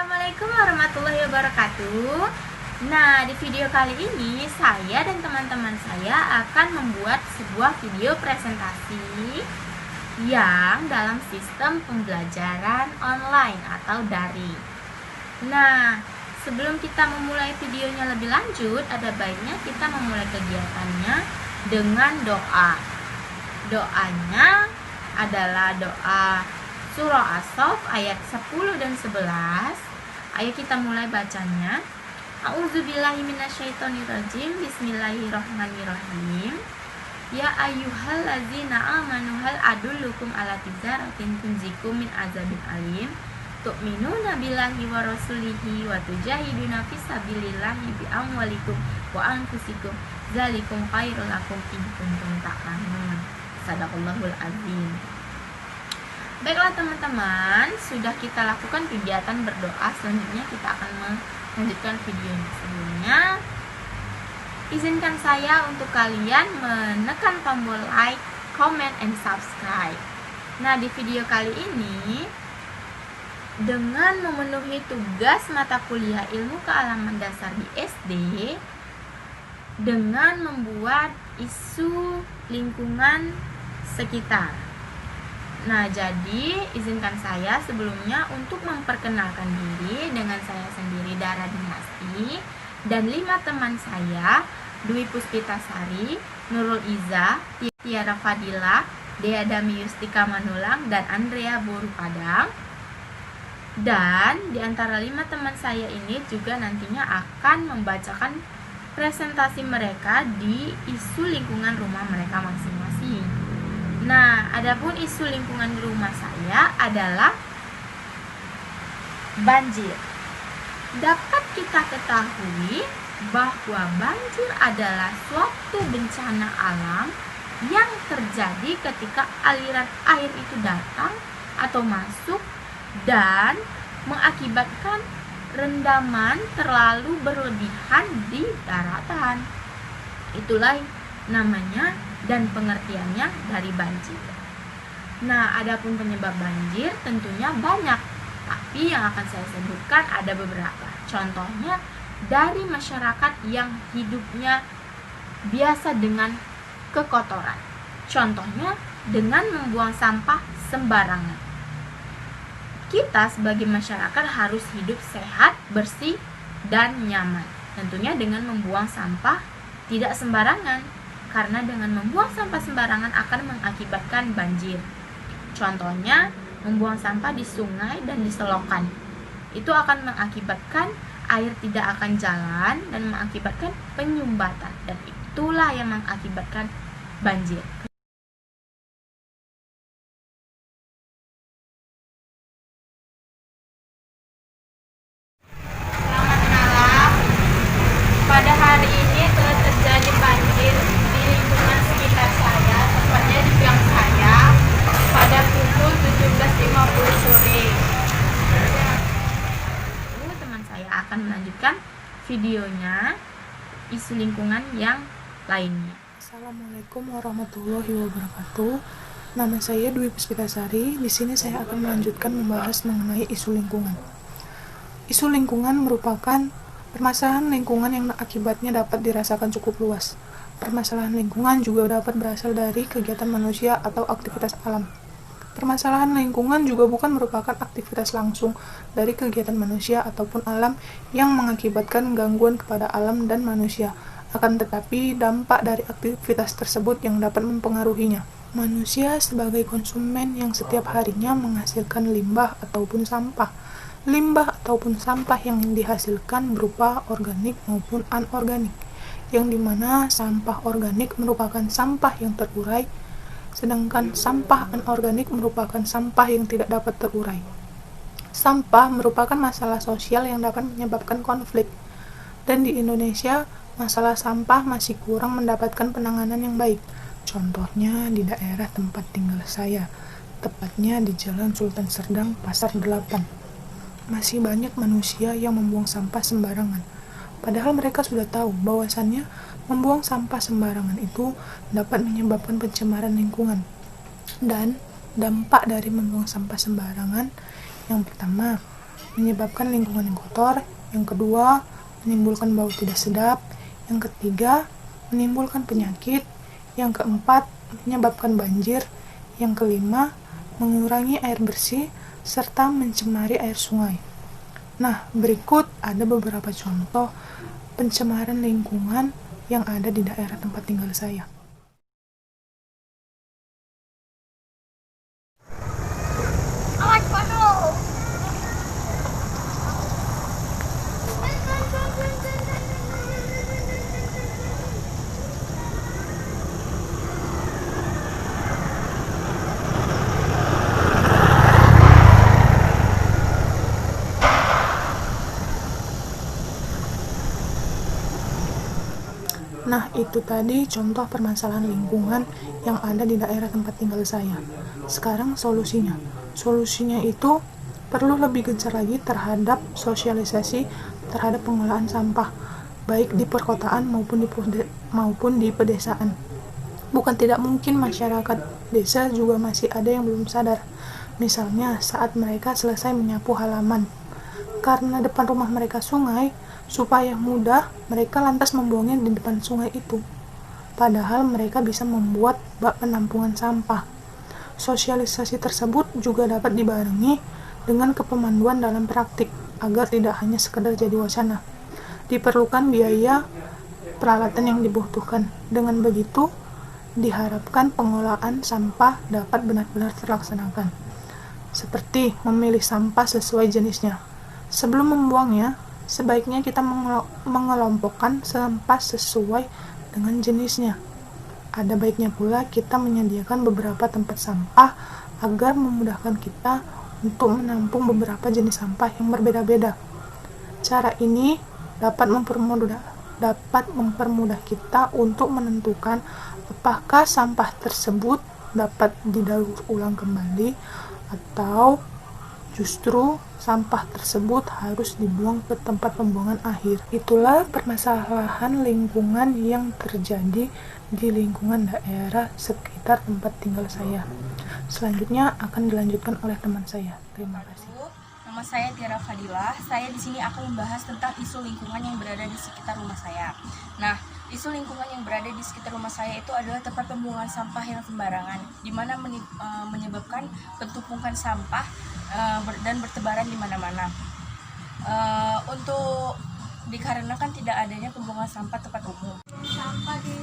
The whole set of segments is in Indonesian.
Assalamualaikum warahmatullahi wabarakatuh. Nah, di video kali ini saya dan teman-teman saya akan membuat sebuah video presentasi yang dalam sistem pembelajaran online atau daring. Nah, sebelum kita memulai videonya lebih lanjut, ada baiknya kita memulai kegiatannya dengan doa. Doanya adalah doa Surah As-Saff ayat 10 dan 11. Ayo kita mulai bacanya. A'udzubillahi minasyaitonirrajim. Bismillahirrahmanirrahim. Ya ayyuhallazina amanu hal adullukum ala tijaratin tunjikum min azabin alim. Tu'minuna billahi wa rasulihi wa tujahiduna fisabilillahi bi amwalikum wa anfusikum. Zalikum khairul lakum in kuntum ta'lamun. Sadaqallahul azim. Baiklah teman-teman, sudah kita lakukan kegiatan berdoa. Selanjutnya kita akan melanjutkan videonya. Sebelumnya, izinkan saya untuk kalian menekan tombol like, comment, and subscribe. Nah, di video kali ini, dengan memenuhi tugas mata kuliah ilmu kealaman dasar di SD, dengan membuat isu lingkungan sekitar. Nah, jadi izinkan saya sebelumnya untuk memperkenalkan diri. Dengan saya sendiri, Dara Dinasti, dan 5 teman saya, Dwi Puspitasari, Nurul Iza, Tiara Fadila, Dea Dami Yustika Manulang, dan Andrea Boru Padang. Dan di antara 5 teman saya ini juga nantinya akan membacakan presentasi mereka di isu lingkungan rumah mereka masing-masing. Nah, adapun isu lingkungan di rumah saya adalah banjir. Dapat kita ketahui bahwa banjir adalah suatu bencana alam yang terjadi ketika aliran air itu datang atau masuk dan mengakibatkan rendaman terlalu berlebihan di daratan. Itulah namanya dan pengertiannya dari banjir. Nah, adapun penyebab banjir tentunya banyak, tapi yang akan saya sebutkan ada beberapa. Contohnya dari masyarakat yang hidupnya biasa dengan kekotoran. Contohnya dengan membuang sampah sembarangan. Kita sebagai masyarakat harus hidup sehat, bersih, dan nyaman. Tentunya dengan membuang sampah tidak sembarangan. Karena dengan membuang sampah sembarangan akan mengakibatkan banjir. Contohnya, membuang sampah di sungai dan di selokan. Itu akan mengakibatkan air tidak akan jalan dan mengakibatkan penyumbatan. Dan itulah yang mengakibatkan banjir. Selamat malam. Pada hari ini telah terjadi banjir di lingkungan sekitar saya, tepatnya di gang saya, pada pukul 17.50 sore. Teman saya akan melanjutkan videonya, isu lingkungan yang lainnya. Assalamualaikum warahmatullahi wabarakatuh. Nama saya Dwi Puspitasari. Di sini saya akan melanjutkan membahas mengenai isu lingkungan. Isu lingkungan merupakan permasalahan lingkungan yang akibatnya dapat dirasakan cukup luas. Permasalahan lingkungan juga dapat berasal dari kegiatan manusia atau aktivitas alam. Permasalahan lingkungan juga bukan merupakan aktivitas langsung dari kegiatan manusia ataupun alam yang mengakibatkan gangguan kepada alam dan manusia, akan tetapi dampak dari aktivitas tersebut yang dapat mempengaruhinya. Manusia sebagai konsumen yang setiap harinya menghasilkan limbah ataupun sampah. Limbah ataupun sampah yang dihasilkan berupa organik maupun anorganik, yang dimana sampah organik merupakan sampah yang terurai, sedangkan sampah anorganik merupakan sampah yang tidak dapat terurai. Sampah merupakan masalah sosial yang dapat menyebabkan konflik, dan di Indonesia masalah sampah masih kurang mendapatkan penanganan yang baik. Contohnya di daerah tempat tinggal saya, tepatnya di Jalan Sultan Serdang, Pasar 8. Masih banyak manusia yang membuang sampah sembarangan. Padahal mereka sudah tahu bahwasannya membuang sampah sembarangan itu dapat menyebabkan pencemaran lingkungan. Dan dampak dari membuang sampah sembarangan, yang pertama, menyebabkan lingkungan yang kotor. Yang kedua, menimbulkan bau tidak sedap. Yang ketiga, menimbulkan penyakit. Yang keempat, menyebabkan banjir. Yang kelima, mengurangi air bersih serta mencemari air sungai. Nah, berikut ada beberapa contoh pencemaran lingkungan yang ada di daerah tempat tinggal saya. Nah, itu tadi contoh permasalahan lingkungan yang ada di daerah tempat tinggal saya. Sekarang solusinya. Solusinya itu perlu lebih gencar lagi terhadap sosialisasi terhadap pengelolaan sampah, baik di perkotaan maupun di pedesaan. Bukan tidak mungkin masyarakat desa juga masih ada yang belum sadar. Misalnya saat mereka selesai menyapu halaman, karena depan rumah mereka sungai, supaya mudah mereka lantas membuangnya di depan sungai itu. Padahal mereka bisa membuat bak penampungan sampah. Sosialisasi tersebut juga dapat dibarengi dengan kepemanduan dalam praktik agar tidak hanya sekedar jadi wacana. Diperlukan biaya peralatan yang dibutuhkan. Dengan begitu, diharapkan pengelolaan sampah dapat benar-benar terlaksanakan. Seperti memilih sampah sesuai jenisnya. Sebelum membuangnya, sebaiknya kita mengelompokkan sampah sesuai dengan jenisnya. Ada baiknya pula kita menyediakan beberapa tempat sampah agar memudahkan kita untuk menampung beberapa jenis sampah yang berbeda-beda. Cara ini dapat mempermudah kita untuk menentukan apakah sampah tersebut dapat didaur ulang kembali atau justru sampah tersebut harus dibuang ke tempat pembuangan akhir. Itulah permasalahan lingkungan yang terjadi di lingkungan daerah sekitar tempat tinggal saya. Selanjutnya akan dilanjutkan oleh teman saya. Terima kasih. Nama saya Tiara Fadilah. Saya di sini akan membahas tentang isu lingkungan yang berada di sekitar rumah saya. Nah, isu lingkungan yang berada di sekitar rumah saya itu adalah tempat pembuangan sampah yang sembarangan, di mana menyebabkan pentumpukan sampah dan bertebaran di mana-mana. Untuk dikarenakan tidak adanya pembuangan sampah tempat umum. Sampah di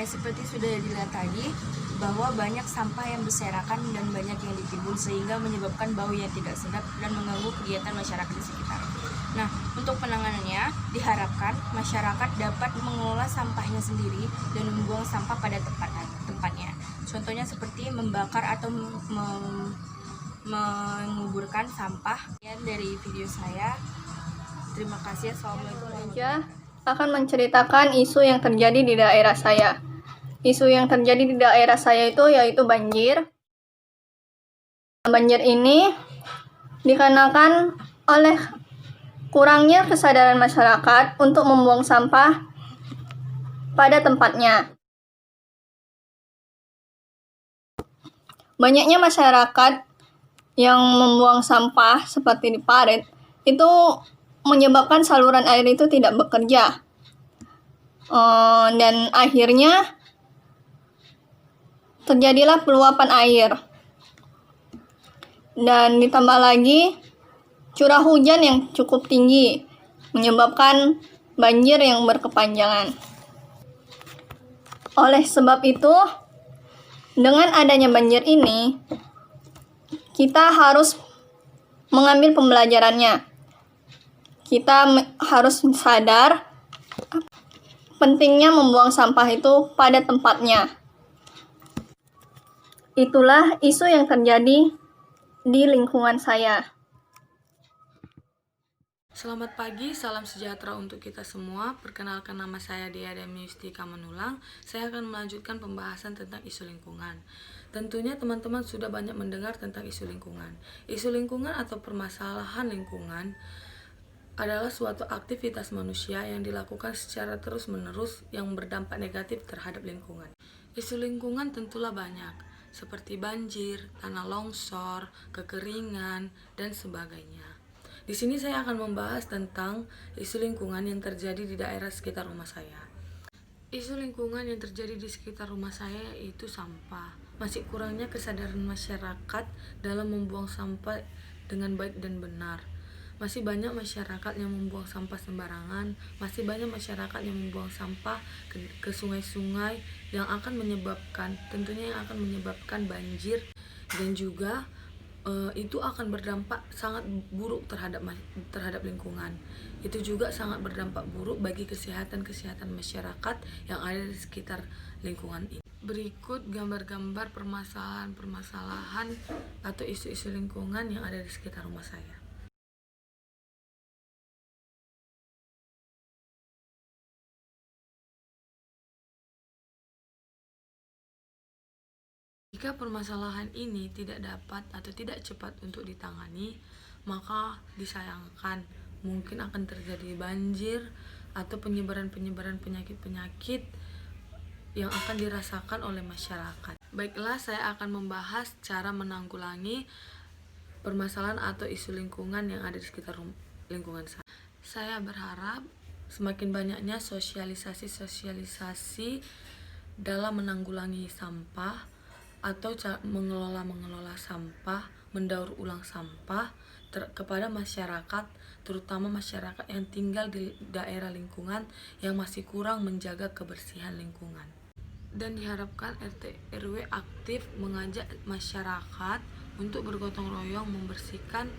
seperti sudah dilihat tadi, bahwa banyak sampah yang berserakan dan banyak yang ditimbun sehingga menyebabkan bau yang tidak sedap dan mengganggu kegiatan masyarakat di sekitar. Nah, untuk penanganannya diharapkan masyarakat dapat mengelola sampahnya sendiri dan membuang sampah pada tempatnya. Contohnya seperti membakar atau menguburkan sampah. Dari video saya, terima kasih. Assalamualaikum. Akan menceritakan isu yang terjadi di daerah saya. Isu yang terjadi di daerah saya itu yaitu banjir. Banjir ini dikarenakan oleh kurangnya kesadaran masyarakat untuk membuang sampah pada tempatnya. Banyaknya masyarakat yang membuang sampah seperti di parit itu menyebabkan saluran air itu tidak bekerja. Dan akhirnya terjadilah peluapan air. Dan ditambah lagi curah hujan yang cukup tinggi menyebabkan banjir yang berkepanjangan. Oleh sebab itu, dengan adanya banjir ini, kita harus mengambil pembelajarannya. Kita harus sadar pentingnya membuang sampah itu pada tempatnya. Itulah isu yang terjadi di lingkungan saya. Selamat pagi, salam sejahtera untuk kita semua. Perkenalkan, nama saya Dea Demiustika Manulang. Saya akan melanjutkan pembahasan tentang isu lingkungan. Tentunya teman-teman sudah banyak mendengar tentang isu lingkungan. Isu lingkungan atau permasalahan lingkungan adalah suatu aktivitas manusia yang dilakukan secara terus-menerus yang berdampak negatif terhadap lingkungan. Isu lingkungan tentulah banyak, seperti banjir, tanah longsor, kekeringan, dan sebagainya. Di sini saya akan membahas tentang isu lingkungan yang terjadi di daerah sekitar rumah saya. Isu lingkungan yang terjadi di sekitar rumah saya yaitu sampah. Masih kurangnya kesadaran masyarakat dalam membuang sampah dengan baik dan benar. Masih banyak masyarakat yang membuang sampah sembarangan, masih banyak masyarakat yang membuang sampah ke sungai-sungai yang akan menyebabkan, tentunya yang akan menyebabkan banjir, dan juga itu akan berdampak sangat buruk terhadap lingkungan. Itu juga sangat berdampak buruk bagi kesehatan masyarakat yang ada di sekitar lingkungan ini. Berikut gambar-gambar permasalahan atau isu-isu lingkungan yang ada di sekitar rumah saya. Jika permasalahan ini tidak dapat atau tidak cepat untuk ditangani, maka disayangkan mungkin akan terjadi banjir atau penyebaran penyakit-penyakit yang akan dirasakan oleh masyarakat. Baiklah, saya akan membahas cara menanggulangi permasalahan atau isu lingkungan yang ada di sekitar lingkungan saya. Saya berharap semakin banyaknya sosialisasi dalam menanggulangi sampah atau mengelola sampah, mendaur ulang sampah kepada masyarakat, terutama masyarakat yang tinggal di daerah lingkungan yang masih kurang menjaga kebersihan lingkungan. Dan diharapkan RT RW aktif mengajak masyarakat untuk bergotong royong membersihkan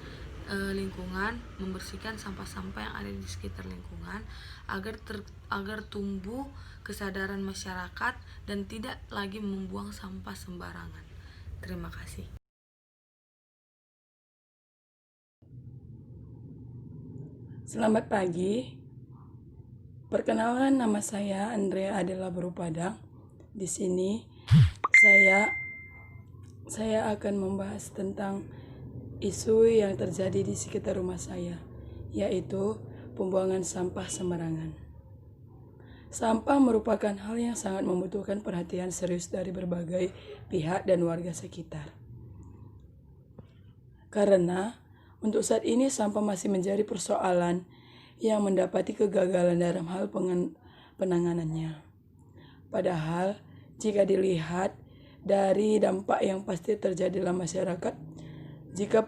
lingkungan, membersihkan sampah-sampah yang ada di sekitar lingkungan agar tumbuh kesadaran masyarakat dan tidak lagi membuang sampah sembarangan. Terima kasih. Selamat pagi. Perkenalkan, nama saya Andrea Adela Berupadang. Di sini saya akan membahas tentang isu yang terjadi di sekitar rumah saya, yaitu pembuangan sampah sembarangan. Sampah merupakan hal yang sangat membutuhkan perhatian serius dari berbagai pihak dan warga sekitar. Karena untuk saat ini sampah masih menjadi persoalan yang mendapati kegagalan dalam hal penanganannya. Padahal jika dilihat dari dampak yang pasti terjadi dalam masyarakat, jika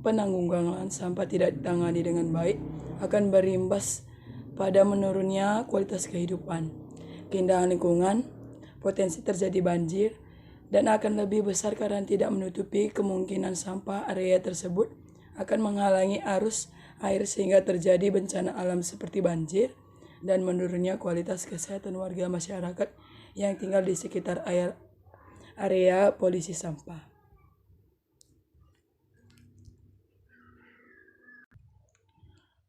penanggulangan sampah tidak ditangani dengan baik, akan berimbas pada menurunnya kualitas kehidupan, keindahan lingkungan, potensi terjadi banjir, dan akan lebih besar karena tidak menutupi kemungkinan sampah area tersebut akan menghalangi arus air sehingga terjadi bencana alam seperti banjir dan menurunnya kualitas kesehatan warga masyarakat yang tinggal di sekitar area polusi sampah.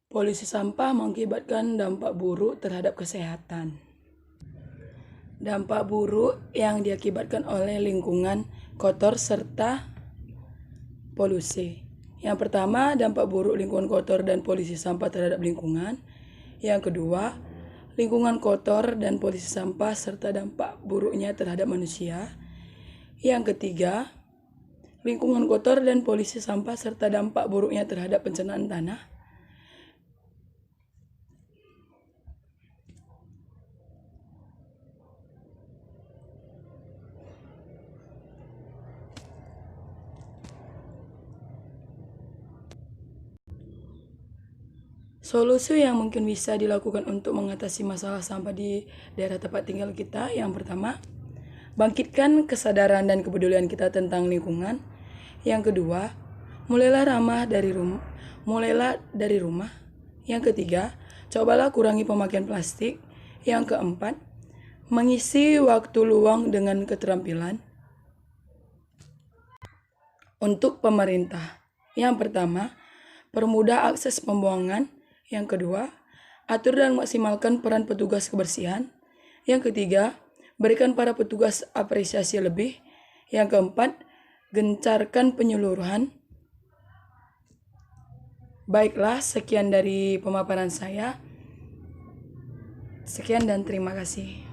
Polusi sampah mengakibatkan dampak buruk terhadap kesehatan. Dampak buruk yang diakibatkan oleh lingkungan kotor serta polusi. Yang pertama, dampak buruk lingkungan kotor dan polusi sampah terhadap lingkungan. Yang kedua, lingkungan kotor dan polusi sampah serta dampak buruknya terhadap manusia. Yang ketiga, lingkungan kotor dan polusi sampah serta dampak buruknya terhadap pencernaan tanah. Solusi yang mungkin bisa dilakukan untuk mengatasi masalah sampah di daerah tempat tinggal kita, yang pertama, bangkitkan kesadaran dan kepedulian kita tentang lingkungan. Yang kedua, mulailah dari rumah. Yang ketiga, cobalah kurangi pemakaian plastik. Yang keempat, mengisi waktu luang dengan keterampilan. Untuk pemerintah, yang pertama, permudah akses pembuangan. Yang kedua, atur dan maksimalkan peran petugas kebersihan. Yang ketiga, berikan para petugas apresiasi lebih. Yang keempat, gencarkan penyeluruhan. Baiklah, sekian dari pemaparan saya. Sekian dan terima kasih.